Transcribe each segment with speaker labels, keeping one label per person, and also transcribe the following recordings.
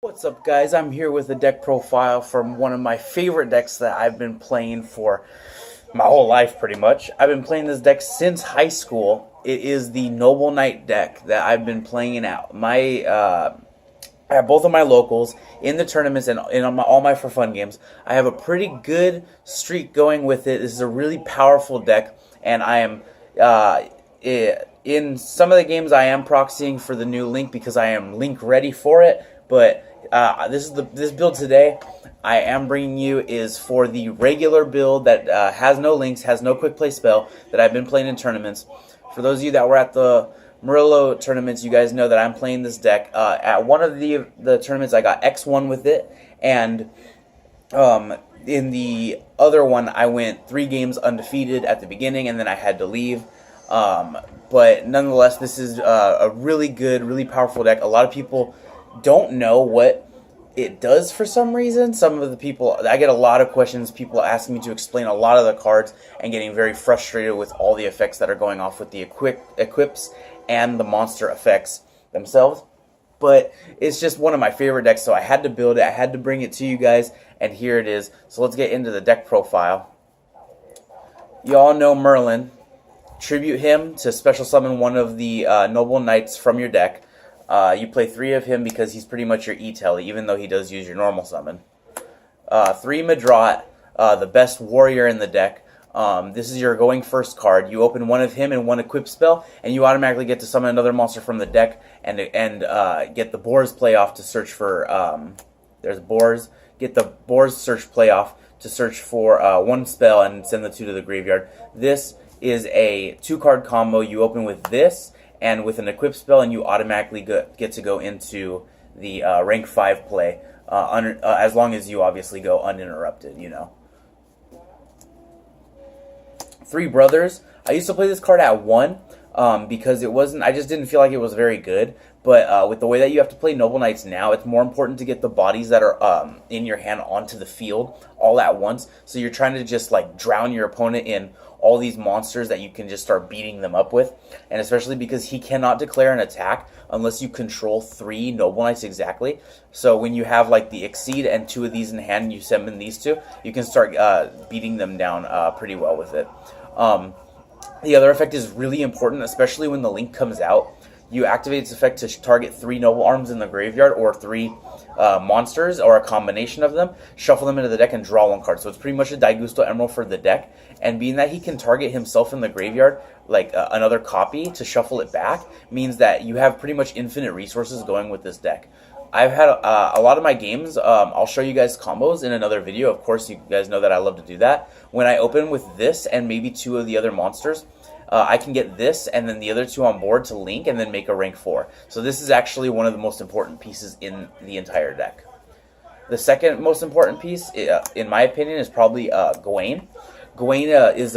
Speaker 1: What's up, guys? I'm here with a deck profile from one of my favorite decks that I've been playing for my whole life, pretty much. I've been playing this deck since high school. It is the Noble Knight deck that I've been playing out. I have both of my locals in the tournaments and in all my for fun games. I have a pretty good streak going with it. This is a really powerful deck, and I am in some of the games I am proxying for the new Link because I am Link ready for it. But this build today I am bringing you is for the regular build that has no links, has no quick play spell that I've been playing in tournaments. For those of you that were at the Murillo tournaments, you guys know that I'm playing this deck. At one of the tournaments, I got X1 with it, and in the other one, I went 3 games undefeated at the beginning, and then I had to leave. But nonetheless, this is a really good, really powerful deck. A lot of people don't know what it does for some reason. Some of the people, I get a lot of questions, people asking me to explain a lot of the cards and getting very frustrated with all the effects that are going off with the equips and the monster effects themselves. But it's just one of my favorite decks, so I had to build it. I had to bring it to you guys, and here it is. So let's get into the deck profile. You all know Merlin. Tribute him to special summon one of the Noble Knights from your deck. You play 3 of him because he's pretty much your E-Telly, even though he does use your normal summon. 3 Madrat, the best warrior in the deck. This is your going first card. You open one of him and one equip spell, and you automatically get to summon another monster from the deck and get the Boars playoff to search for. There's Boars. Get the Boars search playoff to search for 1 spell and send the 2 to the graveyard. This is a 2-card combo. You open with this and with an equip spell, and you automatically get to go into the rank 5 play, as long as you obviously go uninterrupted, you know. 3 Brothers. I used to play this card at 1 because I just didn't feel like it was very good. But with the way that you have to play Noble Knights now, it's more important to get the bodies that are in your hand onto the field all at once. So you're trying to just like drown your opponent in all these monsters that you can just start beating them up with. And especially because he cannot declare an attack unless you control 3 Noble Knights exactly. So when you have like the Exceed and 2 of these in hand and you summon these 2, you can start beating them down pretty well with it. The other effect is really important, especially when the Link comes out. You activate its effect to target 3 Noble Arms in the graveyard or 3 monsters or a combination of them, shuffle them into the deck, and draw 1 card. So it's pretty much a Daigusto Emerald for the deck. And being that he can target himself in the graveyard, like another copy to shuffle it back, means that you have pretty much infinite resources going with this deck. I've had a lot of my games, I'll show you guys combos in another video. Of course, you guys know that I love to do that. When I open with this and maybe 2 of the other monsters, I can get this and then the other 2 on board to link and then make a rank 4. So this is actually one of the most important pieces in the entire deck. The second most important piece, in my opinion, is probably Gawain. Gawain is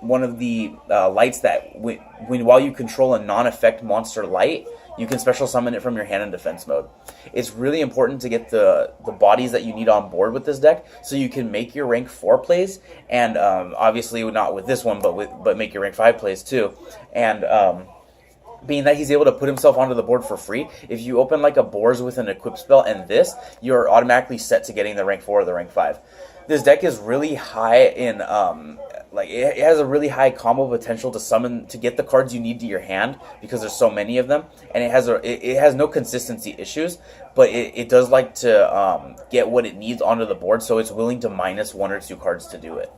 Speaker 1: one of the lights that while you control a non-effect monster light, you can special summon it from your hand in defense mode. It's really important to get the bodies that you need on board with this deck so you can make your rank 4 plays, and obviously not with this one, but make your rank 5 plays too. And being that he's able to put himself onto the board for free, if you open like a Boars with an equip spell and this, you're automatically set to getting the rank 4 or the rank 5. This deck is really high in it has a really high combo potential to get the cards you need to your hand because there's so many of them, and it has no consistency issues, but it does like to get what it needs onto the board, so it's willing to minus 1 or 2 cards to do it.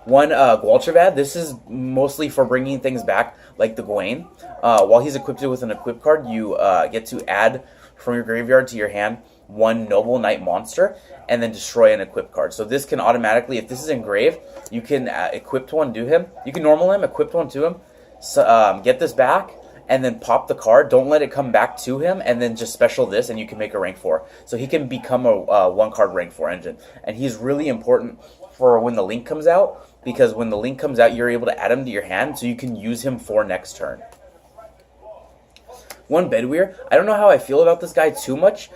Speaker 1: 1 Gwalchavad. This is mostly for bringing things back like the Gawain. While he's equipped with an equip card, you get to add from your graveyard to your hand 1 Noble Knight monster and then destroy an equip card. So this can automatically, if this is engraved, you can equip 1 to him. You can normal him, equip 1 to him, so, get this back, and then pop the card. Don't let it come back to him, and then just special this, and you can make a rank 4. So he can become a 1-card rank 4 engine. And he's really important for when the Link comes out, because when the Link comes out, you're able to add him to your hand, so you can use him for next turn. 1 Bedweir. I don't know how I feel about this guy too much.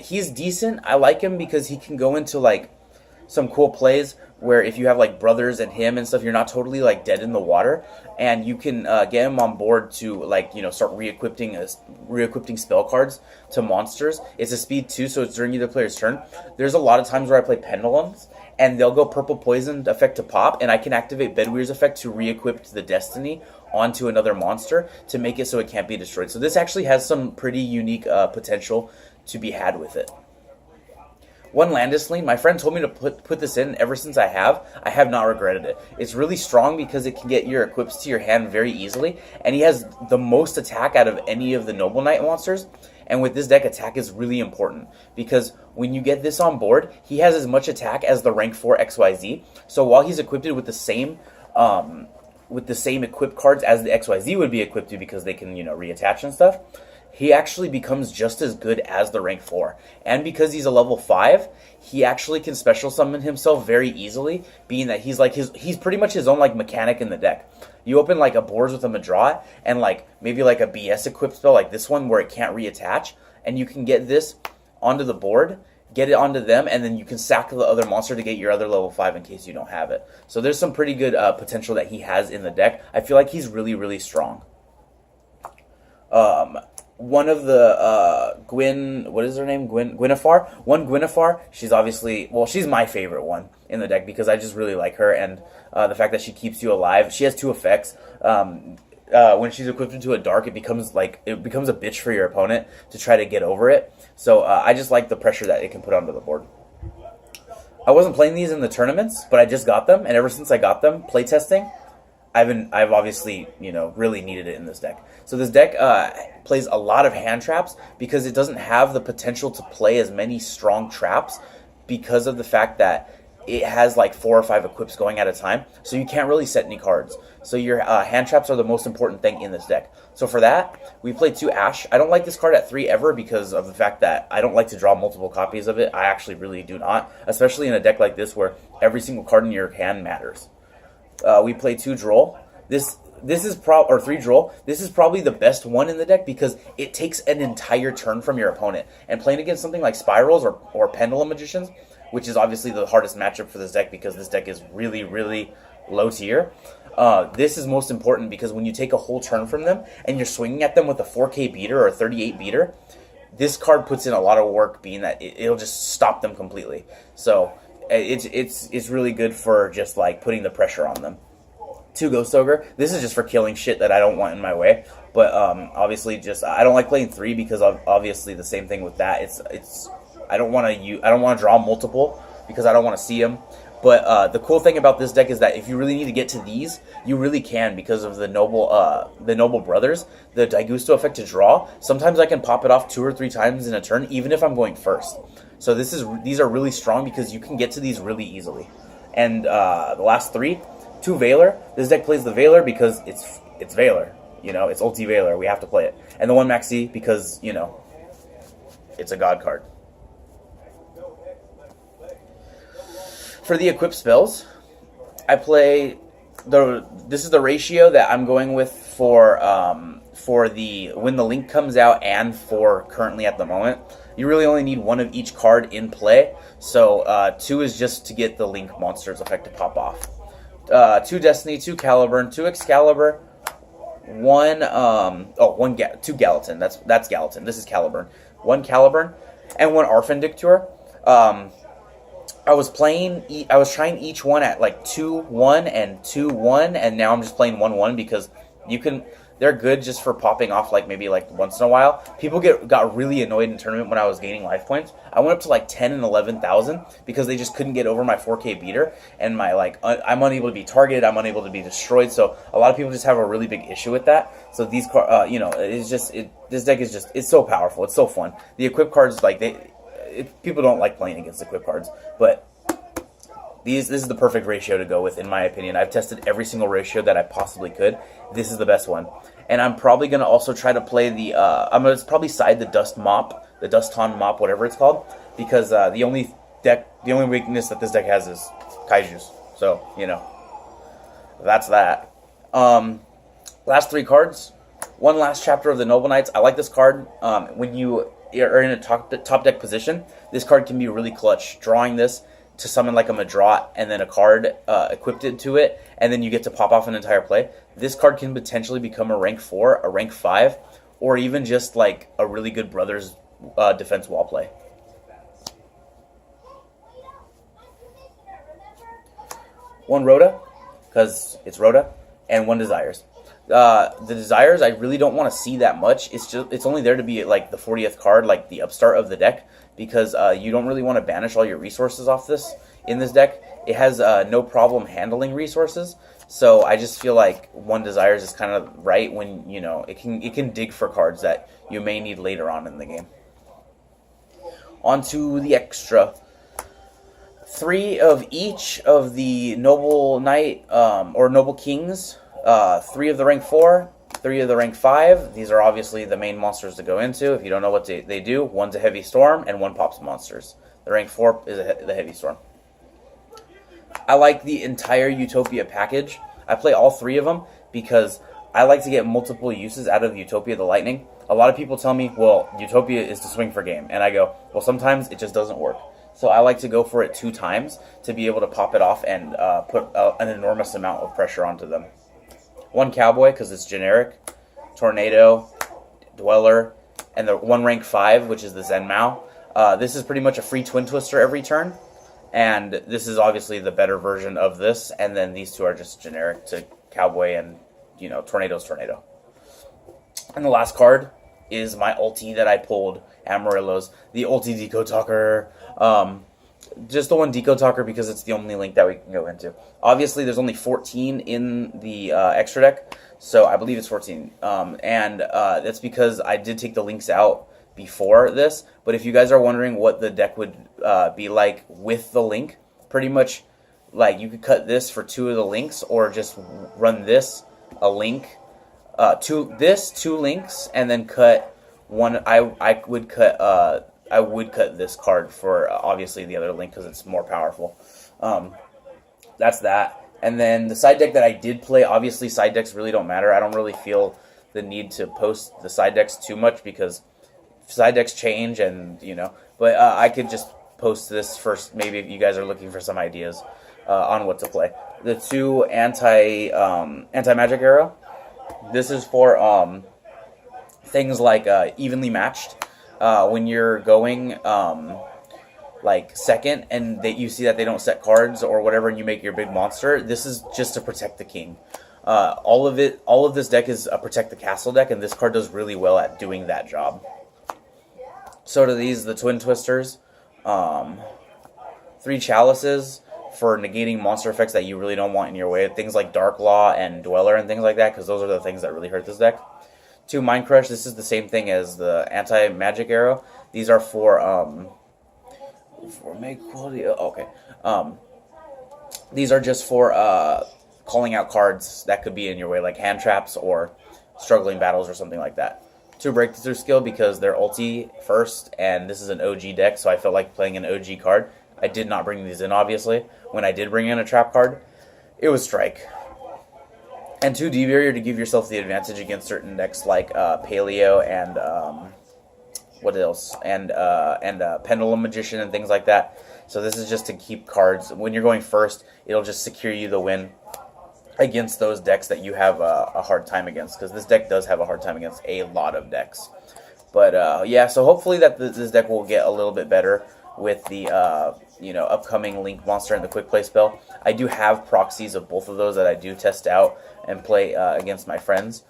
Speaker 1: He's decent. I like him because he can go into like some cool plays where if you have like brothers and him and stuff, you're not totally like dead in the water, and you can get him on board to like start re-equipping spell cards to monsters. It's a speed 2, so it's during either player's turn. There's a lot of times where I play pendulums, and they'll go purple poison effect to pop, and I can activate Bedweir's effect to re-equip the Destiny onto another monster to make it so it can't be destroyed. So this actually has some pretty unique potential to be had with it. One Landisling, my friend told me to put this in. Ever since I have not regretted it. It's really strong because it can get your equips to your hand very easily, and he has the most attack out of any of the Noble Knight monsters. And with this deck, attack is really important because when you get this on board, he has as much attack as the rank 4 XYZ. So while he's equipped with the same equip cards as the XYZ would be equipped to, because they can reattach and stuff, he actually becomes just as good as the rank 4. And because he's a level 5, he actually can special summon himself very easily, being that he's pretty much his own like mechanic in the deck. You open like a Boars with a Madraw and like maybe like a BS equipped spell like this one where it can't reattach, and you can get this onto the board, get it onto them, and then you can sack the other monster to get your other level 5 in case you don't have it. So there's some pretty good potential that he has in the deck. I feel like he's really, really strong. One of the what is her name? Gwynnephar. One Gwynnephar. She's obviously, she's my favorite one in the deck because I just really like her, and the fact that she keeps you alive. She has 2 effects. When she's equipped into a dark, it becomes a bitch for your opponent to try to get over it. So I just like the pressure that it can put onto the board. I wasn't playing these in the tournaments, but I just got them, and ever since I got them, playtesting, I've obviously really needed it in this deck. So this deck plays a lot of hand traps because it doesn't have the potential to play as many strong traps because of the fact that it has like 4 or 5 equips going at a time. So you can't really set any cards. So your hand traps are the most important thing in this deck. So for that, we play 2 Ash. I don't like this card at 3 ever because of the fact that I don't like to draw multiple copies of it. I actually really do not, especially in a deck like this where every single card in your hand matters. We play 2 Droll. This is 3 Droll. This is probably the best one in the deck because it takes an entire turn from your opponent. And playing against something like Spirals or Pendulum Magicians, which is obviously the hardest matchup for this deck because this deck is really, really low tier. This is most important because when you take a whole turn from them and you're swinging at them with a 4K beater or a 38 beater, this card puts in a lot of work, being that it'll just stop them completely. So it's really good for just like putting the pressure on them. 2 Ghost Ogre. This is just for killing shit that I don't want in my way. But obviously, just I don't like playing 3 because obviously the same thing with that. I don't want to draw multiple because I don't want to see them. But the cool thing about this deck is that if you really need to get to these, you really can because of the Noble Brothers, the Daigusto effect to draw. Sometimes I can pop it off 2 or 3 times in a turn, even if I'm going first. So these are really strong because you can get to these really easily. And the last 3, 2 Veiler. This deck plays the Veiler because it's Veiler. It's Ulti Veiler. We have to play it. And the 1 Maxi because it's a god card. For the equip spells, I play this is the ratio that I'm going with for the when the link comes out and for currently at the moment. You really only need 1 of each card in play, so 2 is just to get the link monsters effect to pop off. 2 Destiny, 2 Caliburn, 2 Excalibur, 2 Gallatin. That's Gallatin. This is Caliburn. 1 Caliburn and 1 Arfendictor. I was trying each one at like 2-1 and 2-1, and now I'm just playing 1-1 because they're good just for popping off like maybe like once in a while. People got really annoyed in tournament when I was gaining life points. I went up to like 10 and 11,000 because they just couldn't get over my 4K beater, and my I'm unable to be targeted, I'm unable to be destroyed. So a lot of people just have a really big issue with that. So these this deck is it's so powerful, it's so fun. The equip cards people don't like playing against equip cards, but this is the perfect ratio to go with, in my opinion. I've tested every single ratio that I possibly could. This is the best one. And I'm probably going to also try to play I'm going to probably side the Dust Mop, the Duston Mop, whatever it's called, because the only weakness that this deck has is Kaijus. So, that's that. Last 3 cards. 1 Last Chapter of the Noble Knights. I like this card. When you are in a top deck position, this card can be really clutch. Drawing this to summon like a Madrot and then a card equipped into it, and then you get to pop off an entire play. This card can potentially become a rank 4, a rank 5, or even just like a really good Brothers defense wall play. One Rhoda, because it's Rhoda, and one Desires. The Desires, I really don't want to see that much. It's only there to be like the 40th card, like the upstart of the deck, because you don't really want to banish all your resources off this in this deck. It has no problem handling resources, so I just feel like one Desires is kind of right when it can dig for cards that you may need later on in the game. On to the extra. 3 of each of the Noble Knight or Noble Kings. 3 of the rank 4, 3 of the rank 5. These are obviously the main monsters to go into. If you don't know what they do, one's a Heavy Storm and one pops monsters. The rank 4 is the Heavy Storm. I like the entire Utopia package. I play all 3 of them because I like to get multiple uses out of Utopia the Lightning. A lot of people tell me, well, Utopia is to swing for game. And I go, well, sometimes it just doesn't work. So I like to go for it 2 times to be able to pop it off and put an enormous amount of pressure onto them. 1 Cowboy, because it's generic, Tornado, Dweller, and the 1 rank 5, which is the Zen Mao. This is pretty much a free Twin Twister every turn, and this is obviously the better version of this, and then these 2 are just generic to Cowboy and, Tornado's Tornado. And the last card is my ulti that I pulled, Amarillo's, the ulti Deco Talker. Just the one Deco Talker because it's the only link that we can go into. Obviously, there's only 14 in the extra deck, so I believe it's 14. And that's because I did take the links out before this. But if you guys are wondering what the deck would be like with the link, pretty much like you could cut this for 2 of the links, or just run this a link, 2 links, and then cut one. I would cut this card for obviously the other link because it's more powerful. That's that. And then the side deck that I did play, obviously side decks really don't matter. I don't really feel the need to post the side decks too much because side decks change and, But I could just post this first, maybe if you guys are looking for some ideas on what to play. The 2 anti-magic arrow. This is for things like evenly matched. When you're going like second and you see that they don't set cards or whatever and you make your big monster, this is just to protect the king. All of this deck is a protect the castle deck, and this card does really well at doing that job. So do these, the Twin Twisters. 3 Chalices for negating monster effects that you really don't want in your way. Things like Dark Law and Dweller and things like that, because those are the things that really hurt this deck. 2 Mind Crush. This is the same thing as the anti-magic arrow. These are for make quality. Okay. These are just for calling out cards that could be in your way, like hand traps or struggling battles or something like that. 2 Breakthrough Skill because they're ulti first, and this is an OG deck, so I felt like playing an OG card. I did not bring these in, obviously. When I did bring in a trap card, it was Strike. And 2 Deviator to give yourself the advantage against certain decks like Paleo and what else? And Pendulum Magician and things like that. So this is just to keep cards. When you're going first, it'll just secure you the win against those decks that you have a hard time against. Because this deck does have a hard time against a lot of decks. But yeah, so hopefully that this deck will get a little bit better with the upcoming Link Monster and the Quick Play spell. I do have proxies of both of those that I do test out and play against my friends.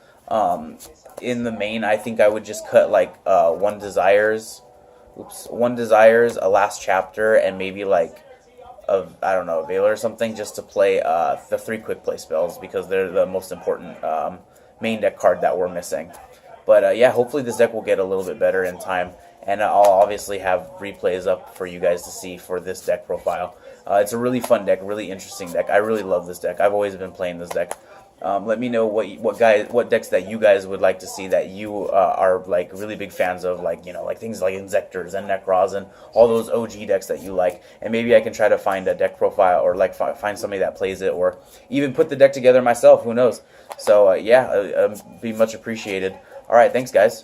Speaker 1: In the main, I think I would just cut like 1 Desires, a Last Chapter, and maybe like a Veiler or something, just to play the 3 Quick Play spells because they're the most important main deck card that we're missing. But yeah, hopefully this deck will get a little bit better in time. And I'll obviously have replays up for you guys to see for this deck profile. It's a really fun deck, really interesting deck. I really love this deck. I've always been playing this deck. Let me know what decks that you guys would like to see that you are like really big fans of, like things like Inzectors and Nekroz and all those OG decks that you like. And maybe I can try to find a deck profile or like find somebody that plays it, or even put the deck together myself. Who knows? So yeah, be much appreciated. All right, thanks guys.